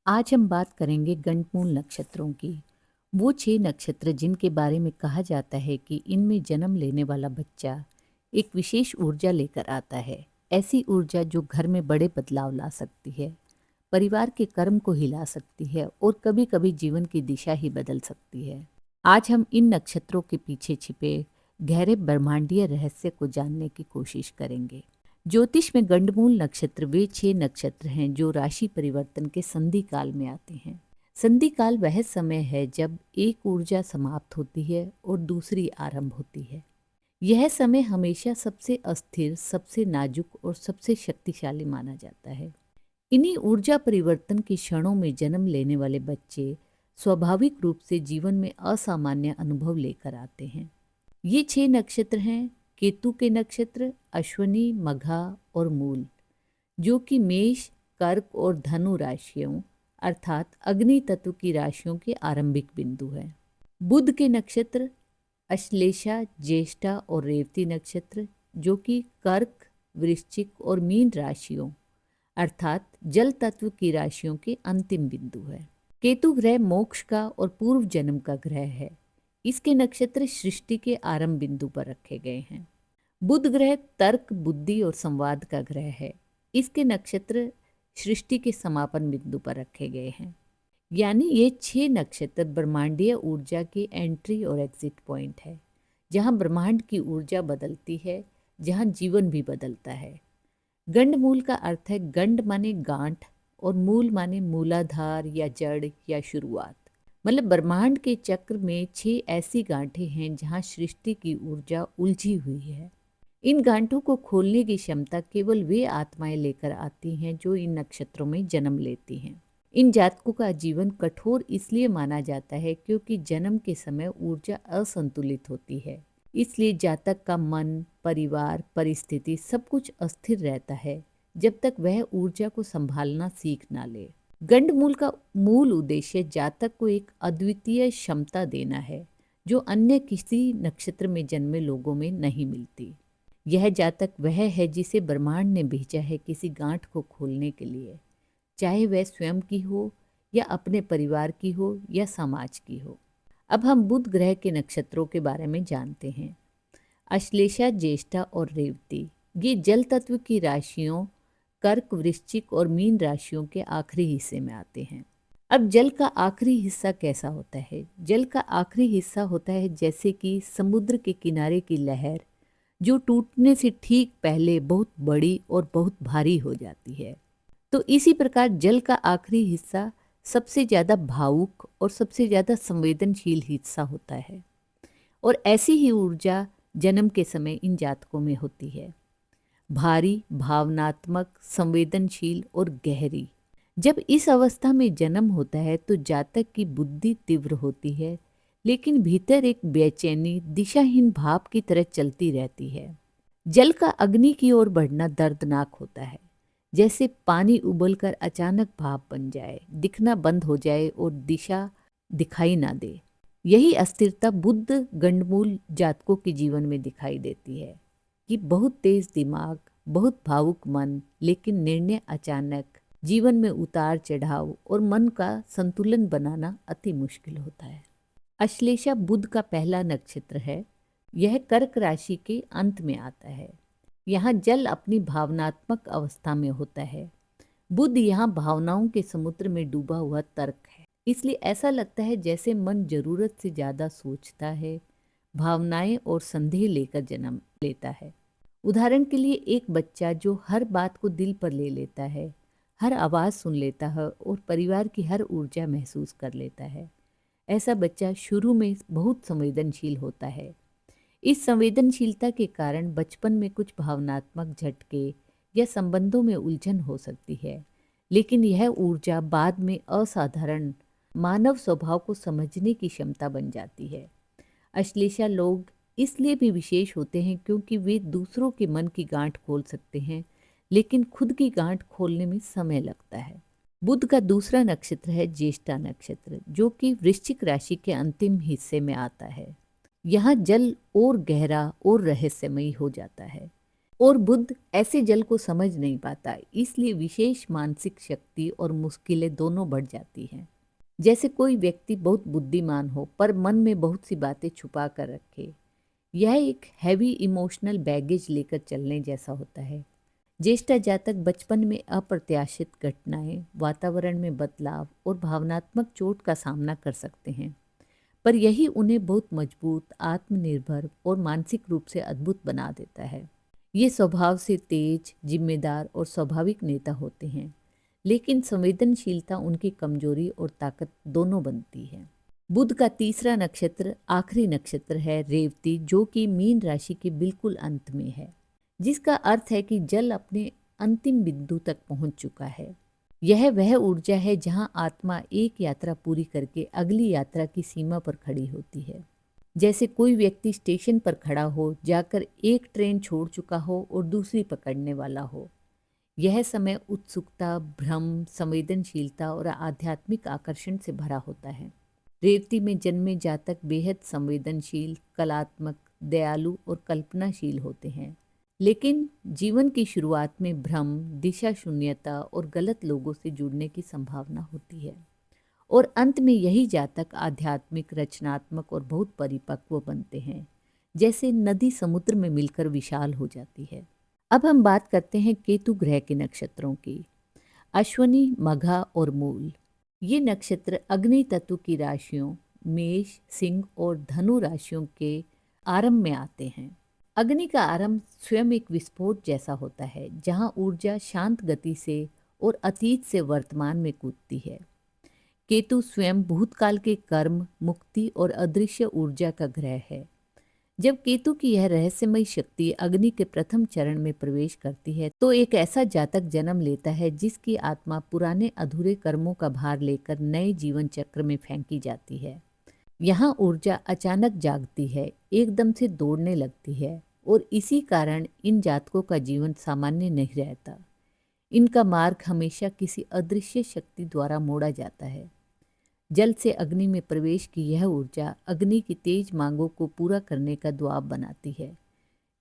आज हम बात करेंगे गंडमूल नक्षत्रों की। वो 6 नक्षत्र जिनके बारे में कहा जाता है कि इनमें जन्म लेने वाला बच्चा एक विशेष ऊर्जा लेकर आता है। ऐसी ऊर्जा जो घर में बड़े बदलाव ला सकती है, परिवार के कर्म को हिला सकती है और कभी-कभी जीवन की दिशा ही बदल सकती है। आज हम इन नक्षत्रों के पीछे छिपे गहरे ब्रह्मांडीय रहस्य को जानने की कोशिश करेंगे। ज्योतिष में गंडमूल नक्षत्र वे 6 नक्षत्र हैं जो राशि परिवर्तन के संधि काल में आते हैं। संधि काल वह समय है जब एक ऊर्जा समाप्त होती है और दूसरी आरंभ होती है। यह समय हमेशा सबसे अस्थिर, सबसे नाजुक और सबसे शक्तिशाली माना जाता है। इन्हीं ऊर्जा परिवर्तन के क्षणों में जन्म लेने वाले बच्चे स्वाभाविक रूप से जीवन में असामान्य अनुभव लेकर आते हैं। ये 6 नक्षत्र हैं: केतु के नक्षत्र अश्विनी, मघा और मूल, जो कि मेष, कर्क और धनु राशियों अर्थात अग्नि तत्व की राशियों के आरंभिक बिंदु हैं। बुध के नक्षत्र अश्लेषा, ज्येष्ठा और रेवती नक्षत्र, जो कि कर्क, वृश्चिक और मीन राशियों अर्थात जल तत्व की राशियों के अंतिम बिंदु है। केतु ग्रह मोक्ष का और पूर्व जन्म का ग्रह है। इसके नक्षत्र सृष्टि के आरंभ बिंदु पर रखे गए हैं। बुध ग्रह तर्क, बुद्धि और संवाद का ग्रह है। इसके नक्षत्र सृष्टि के समापन बिंदु पर रखे गए हैं। यानी ये 6 नक्षत्र ब्रह्मांडीय ऊर्जा के एंट्री और एग्जिट पॉइंट है, जहां ब्रह्मांड की ऊर्जा बदलती है, जहां जीवन भी बदलता है। गंड मूल का अर्थ है गंड माने गांठ और मूल माने मूलाधार या जड़ या शुरुआत। मतलब ब्रह्मांड के चक्र में 6 ऐसी गांठें हैं जहां सृष्टि की ऊर्जा उलझी हुई है। इन गांठों को खोलने की क्षमता केवल वे आत्माएं लेकर आती हैं जो इन नक्षत्रों में जन्म लेती हैं। इन जातकों का जीवन कठोर इसलिए माना जाता है क्योंकि जन्म के समय ऊर्जा असंतुलित होती है। इसलिए जातक का मन, परिवार, परिस्थिति सब कुछ अस्थिर रहता है जब तक वह ऊर्जा को संभालना सीख ना ले। गंडमूल का मूल उद्देश्य जातक को एक अद्वितीय क्षमता देना है जो अन्य किसी नक्षत्र में जन्मे लोगों में नहीं मिलती। यह जातक वह है जिसे ब्रह्मांड ने भेजा है किसी गांठ को खोलने के लिए, चाहे वह स्वयं की हो या अपने परिवार की हो या समाज की हो। अब हम बुध ग्रह के नक्षत्रों के बारे में जानते हैं। अश्लेषा, ज्येष्ठा और रेवती ये जल तत्व की राशियों कर्क, वृश्चिक और मीन राशियों के आखिरी हिस्से में आते हैं। अब जल का आखिरी हिस्सा कैसा होता है? जल का आखिरी हिस्सा होता है जैसे कि समुद्र के किनारे की लहर जो टूटने से ठीक पहले बहुत बड़ी और बहुत भारी हो जाती है। तो इसी प्रकार जल का आखिरी हिस्सा सबसे ज़्यादा भावुक और सबसे ज़्यादा संवेदनशील हिस्सा होता है। और ऐसी ही ऊर्जा जन्म के समय इन जातकों में होती है, भारी, भावनात्मक, संवेदनशील और गहरी। जब इस अवस्था में जन्म होता है तो जातक की बुद्धि तीव्र होती है, लेकिन भीतर एक बेचैनी, दिशाहीन भाव की तरह चलती रहती है। जल का अग्नि की ओर बढ़ना दर्दनाक होता है, जैसे पानी उबलकर अचानक भाप बन जाए, दिखना बंद हो जाए और दिशा दिखाई ना दे। यही अस्थिरता बुद्ध गंडमूल जातकों के जीवन में दिखाई देती है कि बहुत तेज दिमाग, बहुत भावुक मन, लेकिन निर्णय अचानक, जीवन में उतार चढ़ाव और मन का संतुलन बनाना अति मुश्किल होता है। अश्लेषा बुध का पहला नक्षत्र है। यह कर्क राशि के अंत में आता है। यहाँ जल अपनी भावनात्मक अवस्था में होता है। बुध यहाँ भावनाओं के समुद्र में डूबा हुआ तर्क है, इसलिए ऐसा लगता है जैसे मन जरूरत से ज्यादा सोचता है, भावनाएं और संदेह लेकर जन्म लेता है। उदाहरण के लिए एक बच्चा जो हर बात को दिल पर ले लेता है, हर आवाज़ सुन लेता है और परिवार की हर ऊर्जा महसूस कर लेता है। ऐसा बच्चा शुरू में बहुत संवेदनशील होता है। इस संवेदनशीलता के कारण बचपन में कुछ भावनात्मक झटके या संबंधों में उलझन हो सकती है, लेकिन यह ऊर्जा बाद में असाधारण मानव स्वभाव को समझने की क्षमता बन जाती है। अश्लेषा लोग इसलिए भी विशेष होते हैं क्योंकि वे दूसरों के मन की गांठ खोल सकते हैं, लेकिन खुद की गांठ खोलने में समय लगता है। बुध का दूसरा नक्षत्र है ज्येष्ठा नक्षत्र, जो कि वृश्चिक राशि के अंतिम हिस्से में आता है। यहाँ जल और गहरा और रहस्यमयी हो जाता है। और बुध ऐसे जल को समझ नहीं पाता, इसलिए विशेष मानसिक शक्ति और मुश्किलें दोनों बढ़ जाती हैं। जैसे कोई व्यक्ति बहुत बुद्धिमान हो पर मन में बहुत सी बातें छुपा कर रखे। यह एक हैवी इमोशनल बैगेज लेकर चलने जैसा होता है। ज्येष्ठा जातक बचपन में अप्रत्याशित घटनाएं, वातावरण में बदलाव और भावनात्मक चोट का सामना कर सकते हैं, पर यही उन्हें बहुत मजबूत, आत्मनिर्भर और मानसिक रूप से अद्भुत बना देता है। ये स्वभाव से तेज, जिम्मेदार और स्वाभाविक नेता होते हैं, लेकिन संवेदनशीलता उनकी कमजोरी और ताकत दोनों बनती है। बुध का तीसरा नक्षत्र आखिरी नक्षत्र है रेवती, जो कि मीन राशि के बिल्कुल अंत में है, जिसका अर्थ है कि जल अपने अंतिम बिंदु तक पहुंच चुका है। यह वह ऊर्जा है जहां आत्मा एक यात्रा पूरी करके अगली यात्रा की सीमा पर खड़ी होती है। जैसे कोई व्यक्ति स्टेशन पर खड़ा हो, जाकर एक ट्रेन छोड़ चुका हो और दूसरी पकड़ने वाला हो। यह समय उत्सुकता, भ्रम, संवेदनशीलता और आध्यात्मिक आकर्षण से भरा होता है। रेवती में जन्मे जातक बेहद संवेदनशील, कलात्मक, दयालु और कल्पनाशील होते हैं, लेकिन जीवन की शुरुआत में भ्रम, दिशा शून्यता और गलत लोगों से जुड़ने की संभावना होती है, और अंत में यही जातक आध्यात्मिक, रचनात्मक और बहुत परिपक्व बनते हैं, जैसे नदी समुद्र में मिलकर विशाल हो जाती है। अब हम बात करते हैं केतु ग्रह के नक्षत्रों की। अश्वनी, मघा और मूल, ये नक्षत्र अग्नि तत्व की राशियों मेष, सिंह और धनु राशियों के आरंभ में आते हैं। अग्नि का आरंभ स्वयं एक विस्फोट जैसा होता है, जहां ऊर्जा शांत गति से और अतीत से वर्तमान में कूदती है। केतु स्वयं भूतकाल के कर्म, मुक्ति और अदृश्य ऊर्जा का ग्रह है। जब केतु की यह रहस्यमयी शक्ति अग्नि के प्रथम चरण में प्रवेश करती है, तो एक ऐसा जातक जन्म लेता है जिसकी आत्मा पुराने अधूरे कर्मों का भार लेकर नए जीवन चक्र में फेंकी जाती है। यहाँ ऊर्जा अचानक जागती है, एकदम से दौड़ने लगती है, और इसी कारण इन जातकों का जीवन सामान्य नहीं रहता। इनका मार्ग हमेशा किसी अदृश्य शक्ति द्वारा मोड़ा जाता है। जल से अग्नि में प्रवेश की यह ऊर्जा अग्नि की तेज मांगों को पूरा करने का द्वाब बनाती है।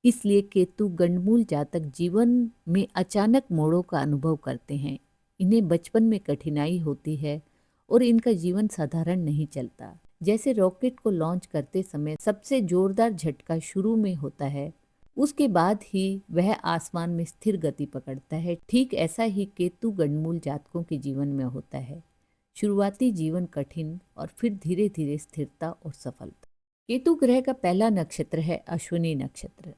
इसलिए केतु गंडमूल जातक जीवन में अचानक मोड़ों का अनुभव करते हैं। इन्हें बचपन में कठिनाई होती है और इनका जीवन साधारण नहीं चलता। जैसे रॉकेट को लॉन्च करते समय सबसे जोरदार झटका शुरू में होता है, उसके बाद ही वह आसमान में स्थिर गति पकड़ता है, ठीक ऐसा ही केतु गंडमूल जातकों के जीवन में होता है। शुरुआती जीवन कठिन और फिर धीरे धीरे स्थिरता और सफलता। केतु ग्रह का पहला नक्षत्र है अश्विनी नक्षत्र।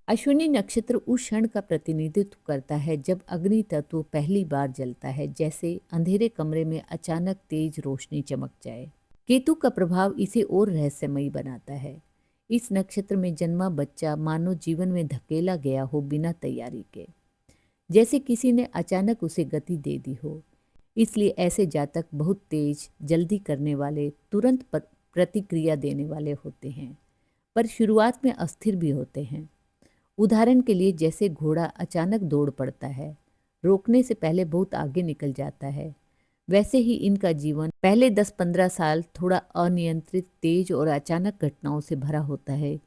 अश्विनी नक्षत्र उस क्षण का प्रतिनिधित्व करता है जब अग्नि तत्व पहली बार जलता है, जैसे अंधेरे कमरे में अचानक तेज रोशनी चमक जाए। केतु का प्रभाव इसे और रहस्यमयी बनाता है। इस नक्षत्र में जन्मा बच्चा मानो जीवन में धकेला गया हो बिना तैयारी के, जैसे किसी ने अचानक उसे गति दे दी हो। इसलिए ऐसे जातक बहुत तेज, जल्दी करने वाले, तुरंत प्रतिक्रिया देने वाले होते हैं, पर शुरुआत में अस्थिर भी होते हैं। उदाहरण के लिए, जैसे घोड़ा अचानक दौड़ पड़ता है, रोकने से पहले बहुत आगे निकल जाता है, वैसे ही इनका जीवन पहले 10-15 साल थोड़ा अनियंत्रित, तेज और अचानक घटनाओं से भरा होता है,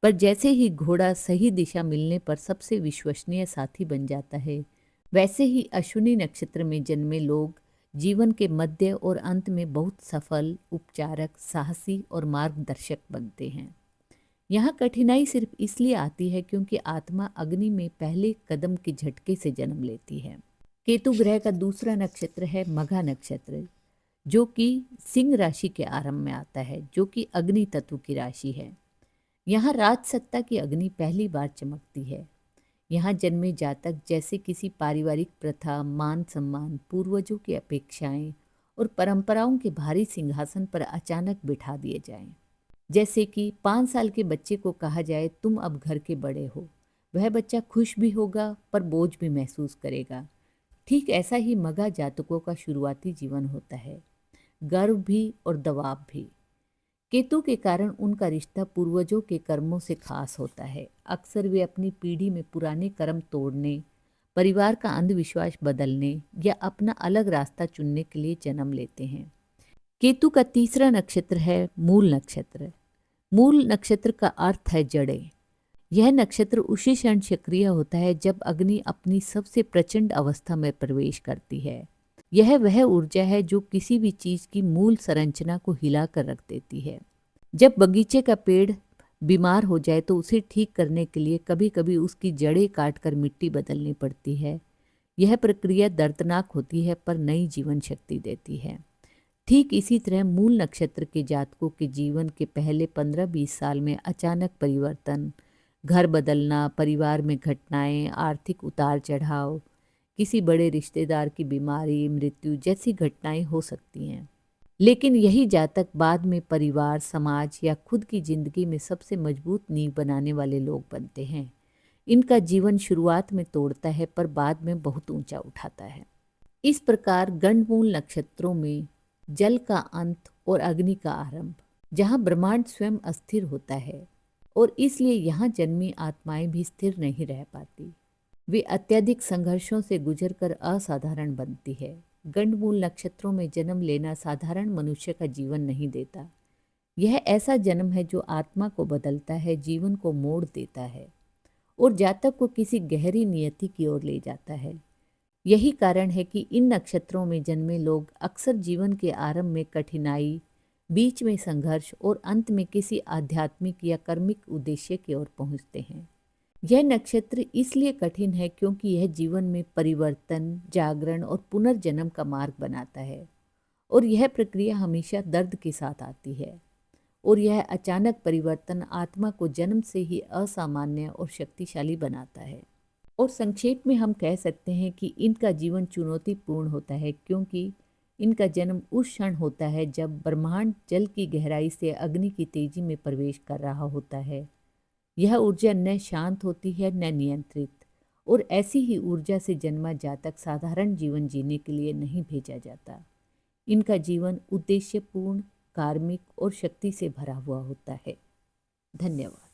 पर जैसे ही घोड़ा सही दिशा मिलने पर सबसे विश्वसनीय साथी बन जाता है, वैसे ही अश्विनी नक्षत्र में जन्मे लोग जीवन के मध्य और अंत में बहुत सफल, उपचारक, साहसी और मार्गदर्शक बनते हैं। यहाँ कठिनाई सिर्फ इसलिए आती है क्योंकि आत्मा अग्नि में पहले कदम के झटके से जन्म लेती है। केतु ग्रह का दूसरा नक्षत्र है मघा नक्षत्र, जो कि सिंह राशि के आरंभ में आता है, जो कि अग्नि तत्व की राशि है। यहाँ राजसत्ता की अग्नि पहली बार चमकती है। यहाँ जन्मे जातक जैसे किसी पारिवारिक प्रथा, मान सम्मान, पूर्वजों की अपेक्षाएं और परंपराओं के भारी सिंहासन पर अचानक बिठा दिए जाएं। जैसे कि 5 साल के बच्चे को कहा जाए, तुम अब घर के बड़े हो। वह बच्चा खुश भी होगा पर बोझ भी महसूस करेगा। ठीक ऐसा ही मघा जातकों का शुरुआती जीवन होता है, गर्व भी और दबाव भी। केतु के कारण उनका रिश्ता पूर्वजों के कर्मों से खास होता है। अक्सर वे अपनी पीढ़ी में पुराने कर्म तोड़ने, परिवार का अंधविश्वास बदलने या अपना अलग रास्ता चुनने के लिए जन्म लेते हैं। केतु का तीसरा नक्षत्र है मूल नक्षत्र। मूल नक्षत्र का अर्थ है जड़ें। यह नक्षत्र उसी क्षण सक्रिय होता है जब अग्नि अपनी सबसे प्रचंड अवस्था में प्रवेश करती है। यह वह ऊर्जा है जो किसी भी चीज की मूल संरचना को हिला कर रख देती है। जब बगीचे का पेड़ बीमार हो जाए तो उसे ठीक करने के लिए कभी कभी उसकी जड़ें काटकर मिट्टी बदलनी पड़ती है। यह प्रक्रिया दर्दनाक होती है पर नई जीवन शक्ति देती है। ठीक इसी तरह मूल नक्षत्र के जातकों के जीवन के पहले 15-20 साल में अचानक परिवर्तन, घर बदलना, परिवार में घटनाएं, आर्थिक उतार चढ़ाव, किसी बड़े रिश्तेदार की बीमारी, मृत्यु जैसी घटनाएं हो सकती हैं। लेकिन यही जातक बाद में परिवार, समाज या खुद की जिंदगी में सबसे मजबूत नींव बनाने वाले लोग बनते हैं। इनका जीवन शुरुआत में तोड़ता है पर बाद में बहुत ऊंचा उठाता है। इस प्रकार गंडमूल नक्षत्रों में जल का अंत और अग्नि का आरंभ, जहाँ ब्रह्मांड स्वयं अस्थिर होता है और इसलिए यहाँ जन्मी आत्माएं भी स्थिर नहीं रह पाती। वे अत्यधिक संघर्षों से गुजरकर असाधारण बनती है। गंडमूल नक्षत्रों में जन्म लेना साधारण मनुष्य का जीवन नहीं देता। यह ऐसा जन्म है जो आत्मा को बदलता है, जीवन को मोड़ देता है और जातक को किसी गहरी नियति की ओर ले जाता है। यही कारण है कि इन नक्षत्रों में जन्मे लोग अक्सर जीवन के आरंभ में कठिनाई, बीच में संघर्ष और अंत में किसी आध्यात्मिक या कर्मिक उद्देश्य की ओर पहुंचते हैं। यह नक्षत्र इसलिए कठिन है क्योंकि यह जीवन में परिवर्तन, जागरण और पुनर्जन्म का मार्ग बनाता है और यह प्रक्रिया हमेशा दर्द के साथ आती है और यह अचानक परिवर्तन आत्मा को जन्म से ही असामान्य और शक्तिशाली बनाता है। और संक्षेप में हम कह सकते हैं कि इनका जीवन चुनौतीपूर्ण होता है क्योंकि इनका जन्म उस क्षण होता है जब ब्रह्मांड जल की गहराई से अग्नि की तेजी में प्रवेश कर रहा होता है। यह ऊर्जा न शांत होती है न नियंत्रित, और ऐसी ही ऊर्जा से जन्मा जातक साधारण जीवन जीने के लिए नहीं भेजा जाता। इनका जीवन उद्देश्यपूर्ण, कार्मिक और शक्ति से भरा हुआ होता है। धन्यवाद।